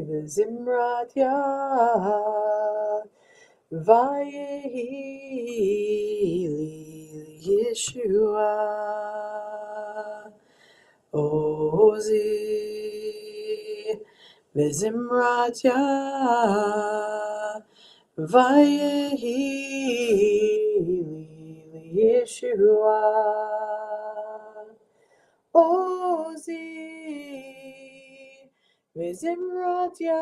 v'zimratya vayehi li Yeshua Ozi v'zimratya vayehi li Yeshua Ozi v'zimratya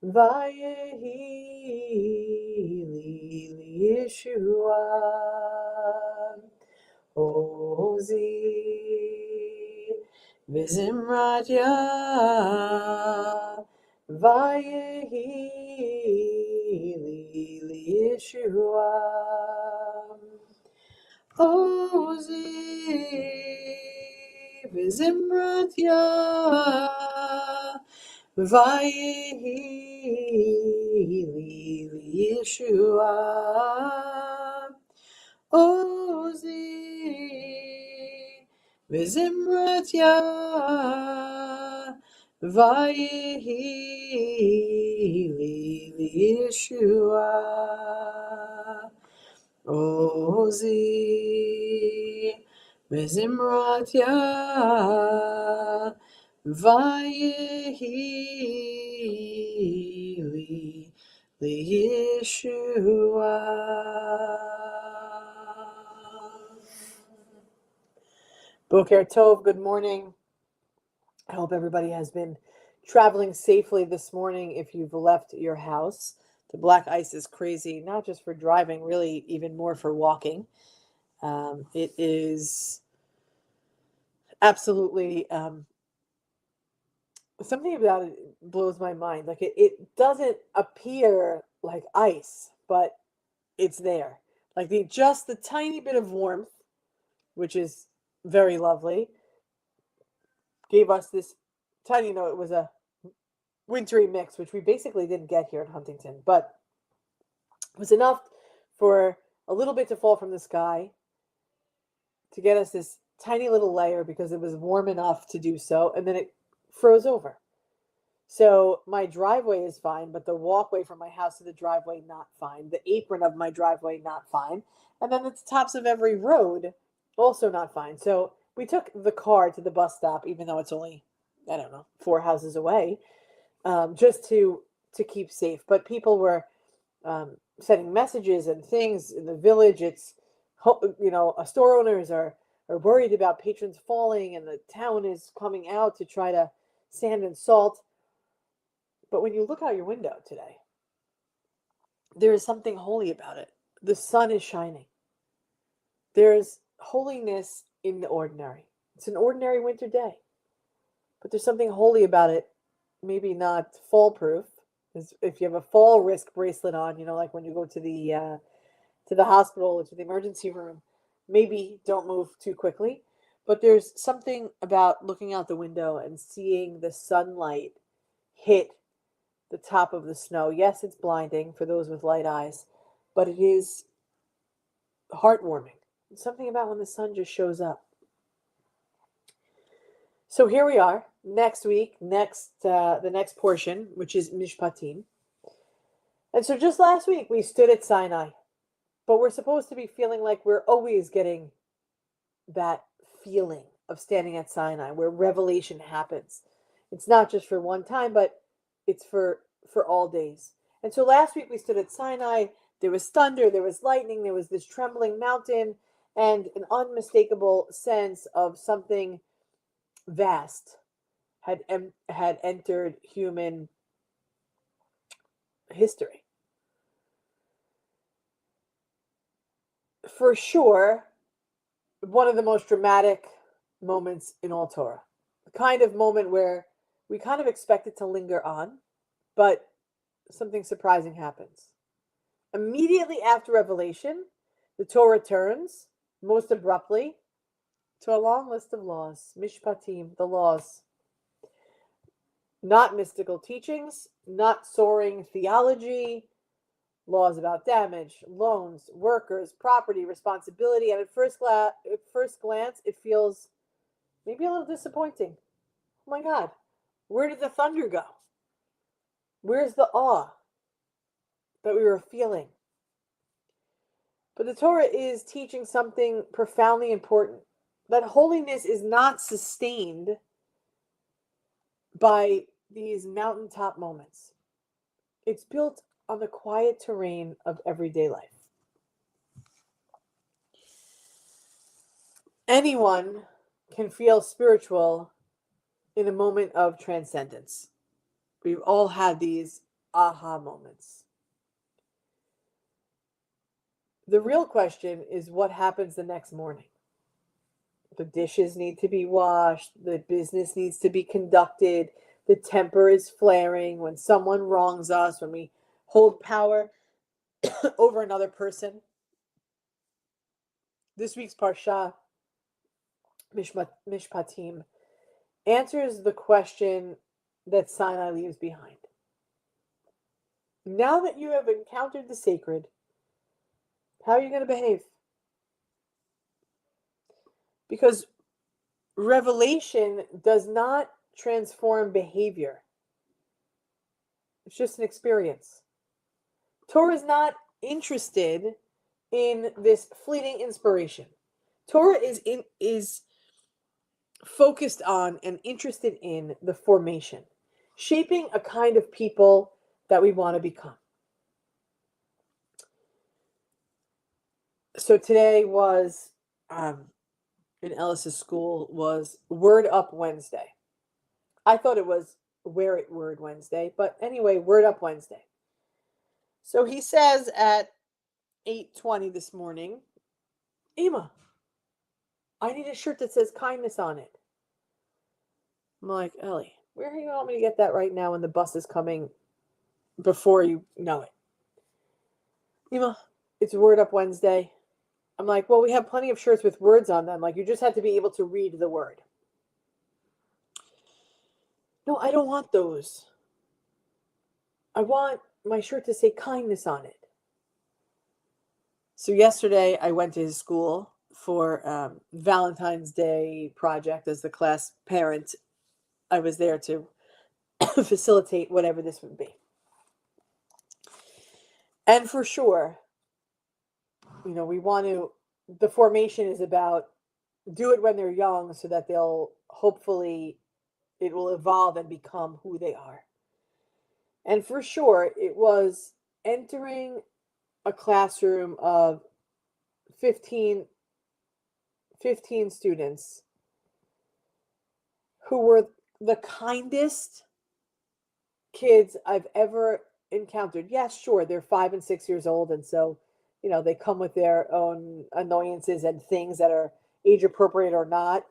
vayehi li Yeshua Ozi v'zimratya vayehi li Yeshua Ozi v'zimratya vayehi li Yeshua Ozi v'zimratya vayehi li Yeshua Ozi v'zimratya vayehi li Yeshua. Boker Tov, good morning. I hope everybody has been traveling safely this morning if you've left your house. The black ice is crazy, not just for driving, really even more for walking. It is absolutely something about it blows my mind. Like it doesn't appear like ice, but it's there. Like just the tiny bit of warmth, which is very lovely, gave us this tiny, it was a wintry mix, which we basically didn't get here in Huntington, but it was enough for a little bit to fall from the sky to get us this tiny little layer because it was warm enough to do so, and then it froze over. So my driveway is fine, but the walkway from my house to the driveway, not fine. The apron of my driveway, not fine. And then the tops of every road, also not fine. So we took the car to the bus stop, even though it's only, 4 houses away, just to keep safe. But people were sending messages and things in the village. It's, store owners are worried about patrons falling, and the town is coming out to try to sand and salt. But when you look out your window today, there is something holy about it. The sun is shining. There's holiness in the ordinary. It's an ordinary winter day, but there's something holy about it. Maybe not fall proof. If you have a fall risk bracelet on, like when you go to the hospital or to the emergency room, maybe don't move too quickly. But there's something about looking out the window and seeing the sunlight hit the top of the snow. Yes, it's blinding for those with light eyes, but it is heartwarming. It's something about when the sun just shows up. So here we are, next week, the next portion, which is Mishpatim. And so just last week, we stood at Sinai, but we're supposed to be feeling like we're always getting that feeling of standing at Sinai, where revelation happens. It's not just for one time, but it's for all days. And so last week we stood at Sinai. There was thunder, there was lightning, there was this trembling mountain, and an unmistakable sense of something vast had entered human history. For sure, one of the most dramatic moments in all Torah. The kind of moment where we kind of expect it to linger on, but something surprising happens. Immediately after Revelation, the Torah turns, most abruptly, to a long list of laws, Mishpatim, the laws. Not mystical teachings, not soaring theology, laws about damage, loans, workers, property, responsibility. And at first glance, it feels maybe a little disappointing. Oh my God, Where did the thunder go? Where's the awe that we were feeling? But the Torah is teaching something profoundly important, that holiness is not sustained by these mountaintop moments. It's built on the quiet terrain of everyday life. Anyone can feel spiritual in a moment of transcendence. We've all had these aha moments. The real question is what happens the next morning. The dishes need to be washed, the business needs to be conducted, the temper is flaring when someone wrongs us, when we hold power over another person. This week's Parsha, Mishpatim, answers the question that Sinai leaves behind. Now that you have encountered the sacred, how are you going to behave? Because revelation does not transform behavior. It's just an experience. Torah is not interested in this fleeting inspiration. Torah is focused on and interested in the formation, shaping a kind of people that we want to become. So today was, in Ellis's school, was Word Up Wednesday. I thought it was Wear It Word Wednesday, but anyway, Word Up Wednesday. So he says at 8:20 this morning, Ema, I need a shirt that says kindness on it. I'm like, Ellie, where do you want me to get that right now when the bus is coming before you know it? Ema, it's Word Up Wednesday. I'm like, well, we have plenty of shirts with words on them. Like, you just have to be able to read the word. No, I don't want those. I want my shirt to say kindness on it. So yesterday I went to his school for Valentine's Day project as the class parent. I was there to facilitate whatever this would be. And for sure, we want to, the formation is about do it when they're young so that they'll hopefully, it will evolve and become who they are. And for sure, it was entering a classroom of 15 students who were the kindest kids I've ever encountered. Yes, sure, they're 5 and 6 years old, and so, they come with their own annoyances and things that are age appropriate or not.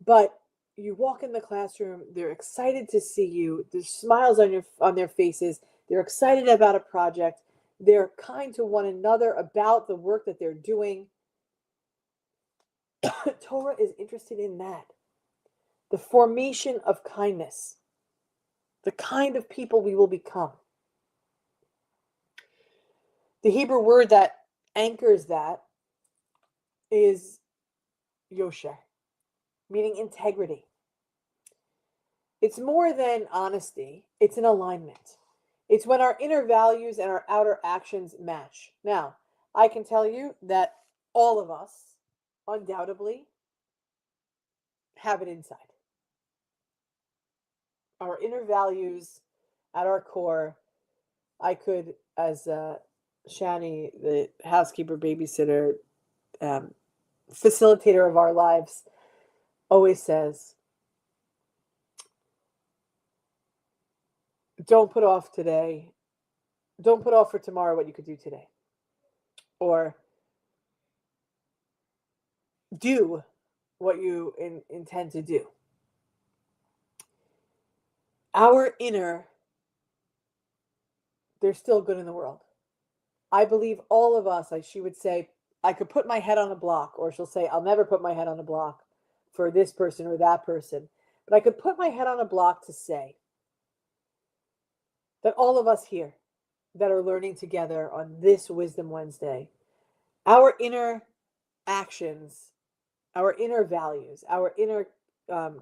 But you walk in the classroom, they're excited to see you. There's smiles on their faces. They're excited about a project. They're kind to one another about the work that they're doing. Torah is interested in that. The formation of kindness. The kind of people we will become. The Hebrew word that anchors that is yosher, meaning integrity. It's more than honesty. It's an alignment. It's when our inner values and our outer actions match. Now, I can tell you that all of us undoubtedly have it inside. Our inner values at our core, I could, as Shani, the housekeeper, babysitter, facilitator of our lives, always says, don't put off today. Don't put off for tomorrow what you could do today. Or do what you intend to do. Our inner, there's still good in the world. I believe all of us, like she would say, I could put my head on a block, or she'll say, I'll never put my head on a block for this person or that person. But I could put my head on a block to say that all of us here that are learning together on this Wisdom Wednesday, our inner actions, our inner values, our inner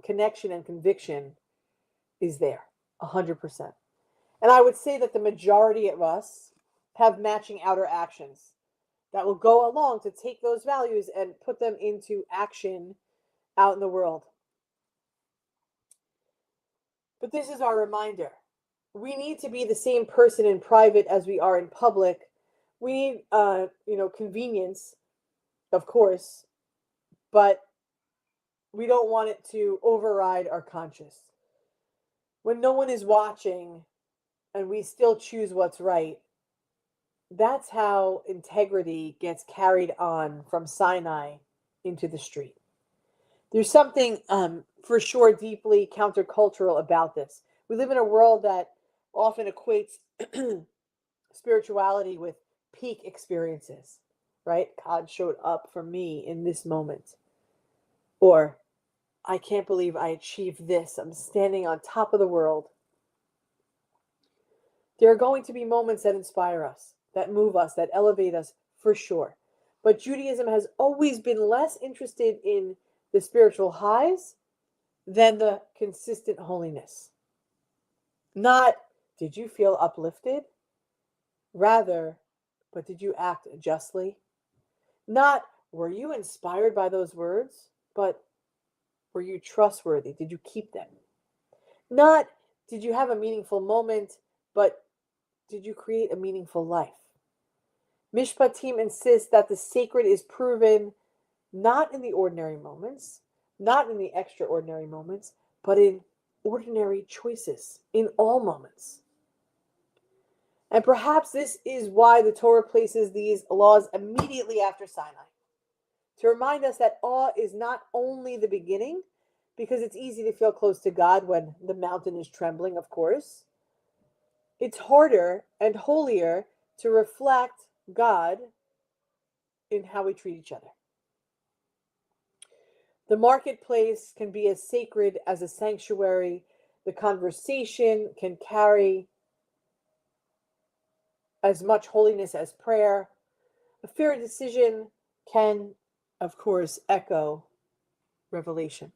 connection and conviction is there, 100%. And I would say that the majority of us have matching outer actions that will go along to take those values and put them into action out in the world. But this is our reminder. We need to be the same person in private as we are in public. We need, convenience, of course, but we don't want it to override our conscience. When no one is watching and we still choose what's right, that's how integrity gets carried on from Sinai into the street. There's something for sure deeply countercultural about this. We live in a world that often equates spirituality with peak experiences, right? God showed up for me in this moment. Or, I can't believe I achieved this. I'm standing on top of the world. There are going to be moments that inspire us, that move us, that elevate us for sure. But Judaism has always been less interested in the spiritual highs than the consistent holiness. Not, did you feel uplifted? Rather, but did you act justly? Not, were you inspired by those words? But were you trustworthy? Did you keep them? Not, did you have a meaningful moment? But did you create a meaningful life? Mishpatim insists that the sacred is proven not in the ordinary moments, not in the extraordinary moments, but in ordinary choices, in all moments. And perhaps this is why the Torah places these laws immediately after Sinai, to remind us that awe is not only the beginning, because it's easy to feel close to God when the mountain is trembling, of course. It's harder and holier to reflect God in how we treat each other. The marketplace can be as sacred as a sanctuary. The conversation can carry as much holiness as prayer. A fair decision can, of course, echo revelation.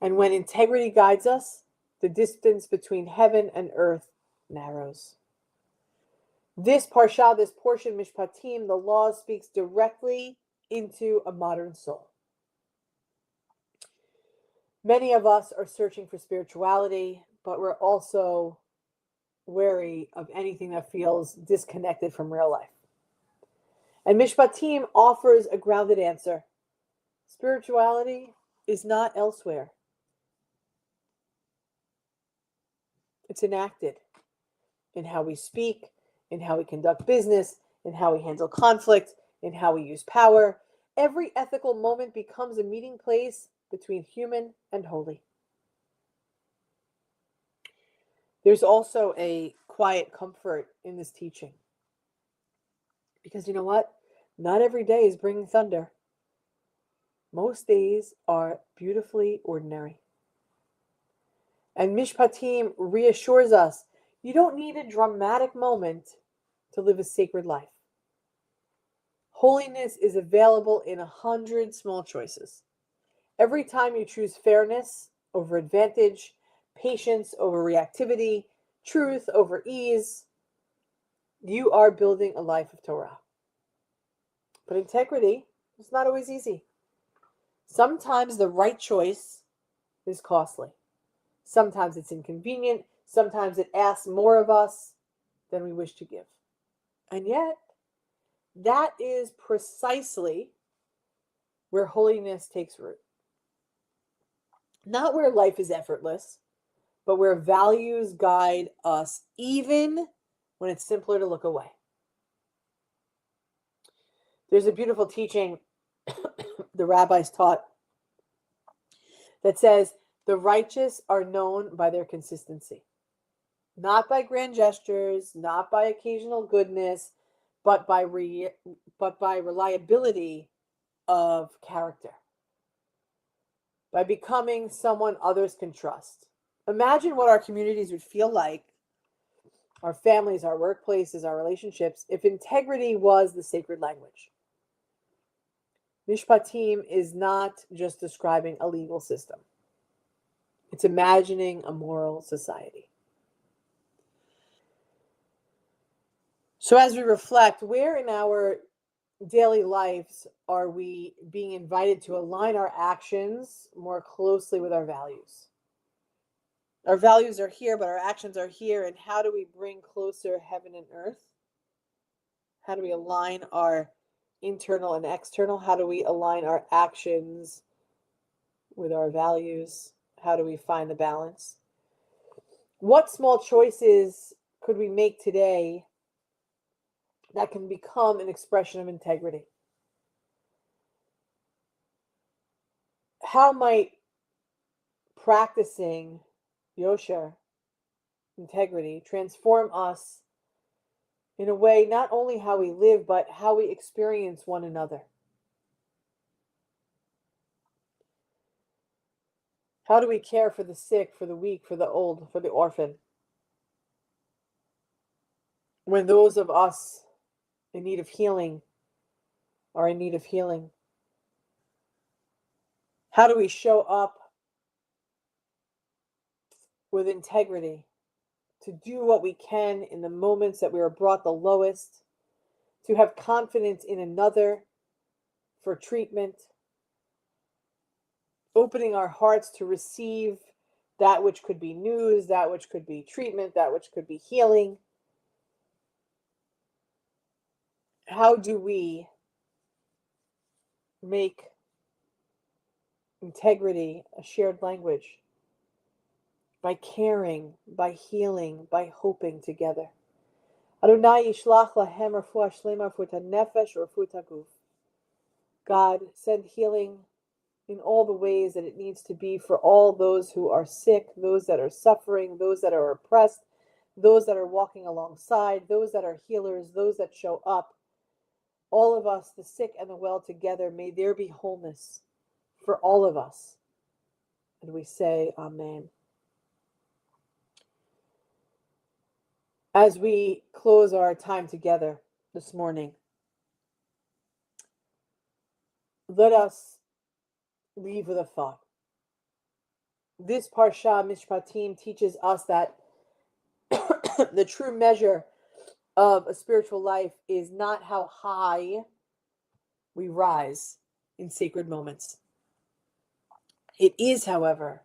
And when integrity guides us, the distance between heaven and earth narrows. This parsha, this portion, Mishpatim, the law, speaks directly into a modern soul. Many of us are searching for spirituality, but we're also wary of anything that feels disconnected from real life. And Mishpatim offers a grounded answer. Spirituality is not elsewhere. It's enacted in how we speak, in how we conduct business, in how we handle conflict, in how we use power. Every ethical moment becomes a meeting place between human and holy. There's also a quiet comfort in this teaching. Because you know what? Not every day is bringing thunder. Most days are beautifully ordinary. And Mishpatim reassures us, you don't need a dramatic moment to live a sacred life. Holiness is available in 100 small choices. Every time you choose fairness over advantage, patience over reactivity, truth over ease, you are building a life of Torah. But integrity is not always easy. Sometimes the right choice is costly. Sometimes it's inconvenient. Sometimes it asks more of us than we wish to give. And yet, that is precisely where holiness takes root. Not where life is effortless, but where values guide us even when it's simpler to look away. There's a beautiful teaching the rabbis taught that says the righteous are known by their consistency. Not by grand gestures, not by occasional goodness, but by reliability of character. By becoming someone others can trust. Imagine what our communities would feel like, our families, our workplaces, our relationships, if integrity was the sacred language. Mishpatim is not just describing a legal system. It's imagining a moral society. So as we reflect, where in our daily lives are we being invited to align our actions more closely with our values? Our values are here, but our actions are here. And how do we bring closer heaven and earth? How do we align our internal and external? How do we align our actions with our values? How do we find the balance? What small choices could we make today that can become an expression of integrity? How might practicing yosher, integrity, transform us in a way, not only how we live, but how we experience one another? How do we care for the sick, for the weak, for the old, for the orphan? When those of us in need of healing are in need of healing? How do we show up with integrity to do what we can in the moments that we are brought the lowest, to have confidence in another for treatment, opening our hearts to receive that which could be news, that which could be treatment, that which could be healing? How do we make integrity a shared language? By caring, by healing, by hoping together. Adonai yishlach lahem refuah shlema refuah nefesh refuah guf. God, send healing in all the ways that it needs to be for all those who are sick, those that are suffering, those that are oppressed, those that are walking alongside, those that are healers, those that show up. All of us, the sick and the well together, may there be wholeness for all of us. And we say, Amen. As we close our time together this morning, let us leave with a thought. This Parsha Mishpatim teaches us that the true measure of a spiritual life is not how high we rise in sacred moments. It is, however,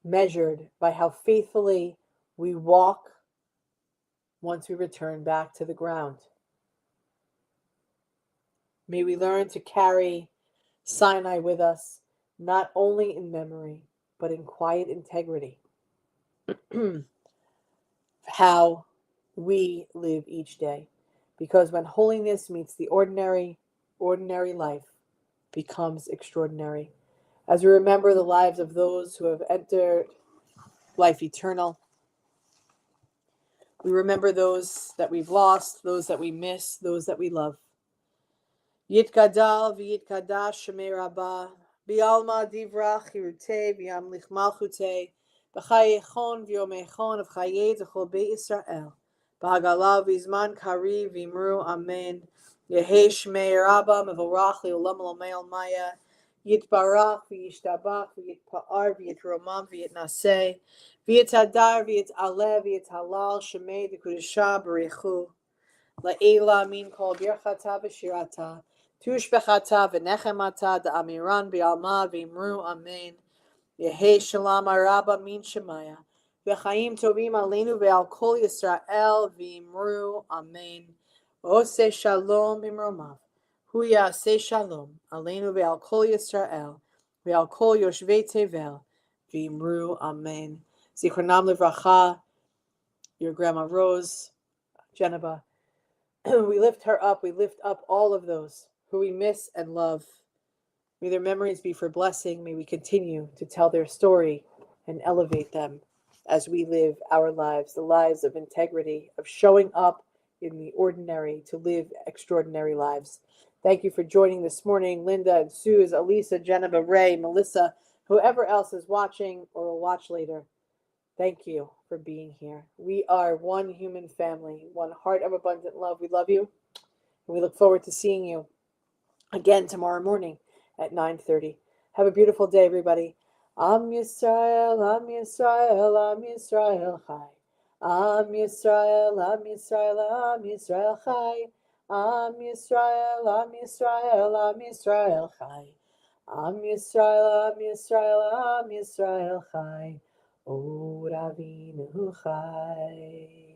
measured by how faithfully we walk once we return back to the ground. May we learn to carry Sinai with us, not only in memory, but in quiet integrity. How we live each day. Because when holiness meets the ordinary, ordinary life becomes extraordinary. As we remember the lives of those who have entered life eternal, we remember those that we've lost, those that we miss, those that we love. Yitgadal v'yitkadash shemei rabbah, bi'alma divrach hirutei v'yamlich malchutei, b'chayechon v'yomechon of chayei zechol beit Yisrael, b'hagala v'izman kari v'imru amen, yehei shemei rabbah mevorach le'olam l'mei maya, yitbarach v'yishtabach v'yitpa'ar v'yitromam v'yitnaseh, v'yitadar v'yitaleh v'yitalal shemei d'kudusha b'richu, la'ela min kol birchata v'shirata, tushbechata v'nechemata da'amiran bi'alma v'imru amen. Yehei shalom araba min shemaya. V'chaim tovim aleinu ve'al kol Yisrael v'imru amen. Ose shalom b'mromav. Hu ya'aseh shalom aleinu ve'al kol Yisrael ve'al kol yoshvei tevel v'imru amen. Zichronam livracha, your grandma Rose, Geneva. We lift her up. We lift up all of those who we miss and love. May their memories be for blessing. May we continue to tell their story and elevate them as we live our lives, the lives of integrity, of showing up in the ordinary to live extraordinary lives. Thank you for joining this morning, Linda and Suze, Elisa, Geneva, Ray, Melissa, whoever else is watching or will watch later. Thank you for being here. We are one human family, one heart of abundant love. We love you, and we look forward to seeing you again tomorrow morning at 9:30. Have a beautiful day, everybody. Am Yisrael, Am Yisrael, Am Yisrael Chai. Am Yisrael, Am Yisrael, Am Yisrael Chai. Am Yisrael, Am Yisrael, Am Yisrael Chai. Am Yisrael, Am Yisrael, Am Yisrael Chai. O Ravinu Chai.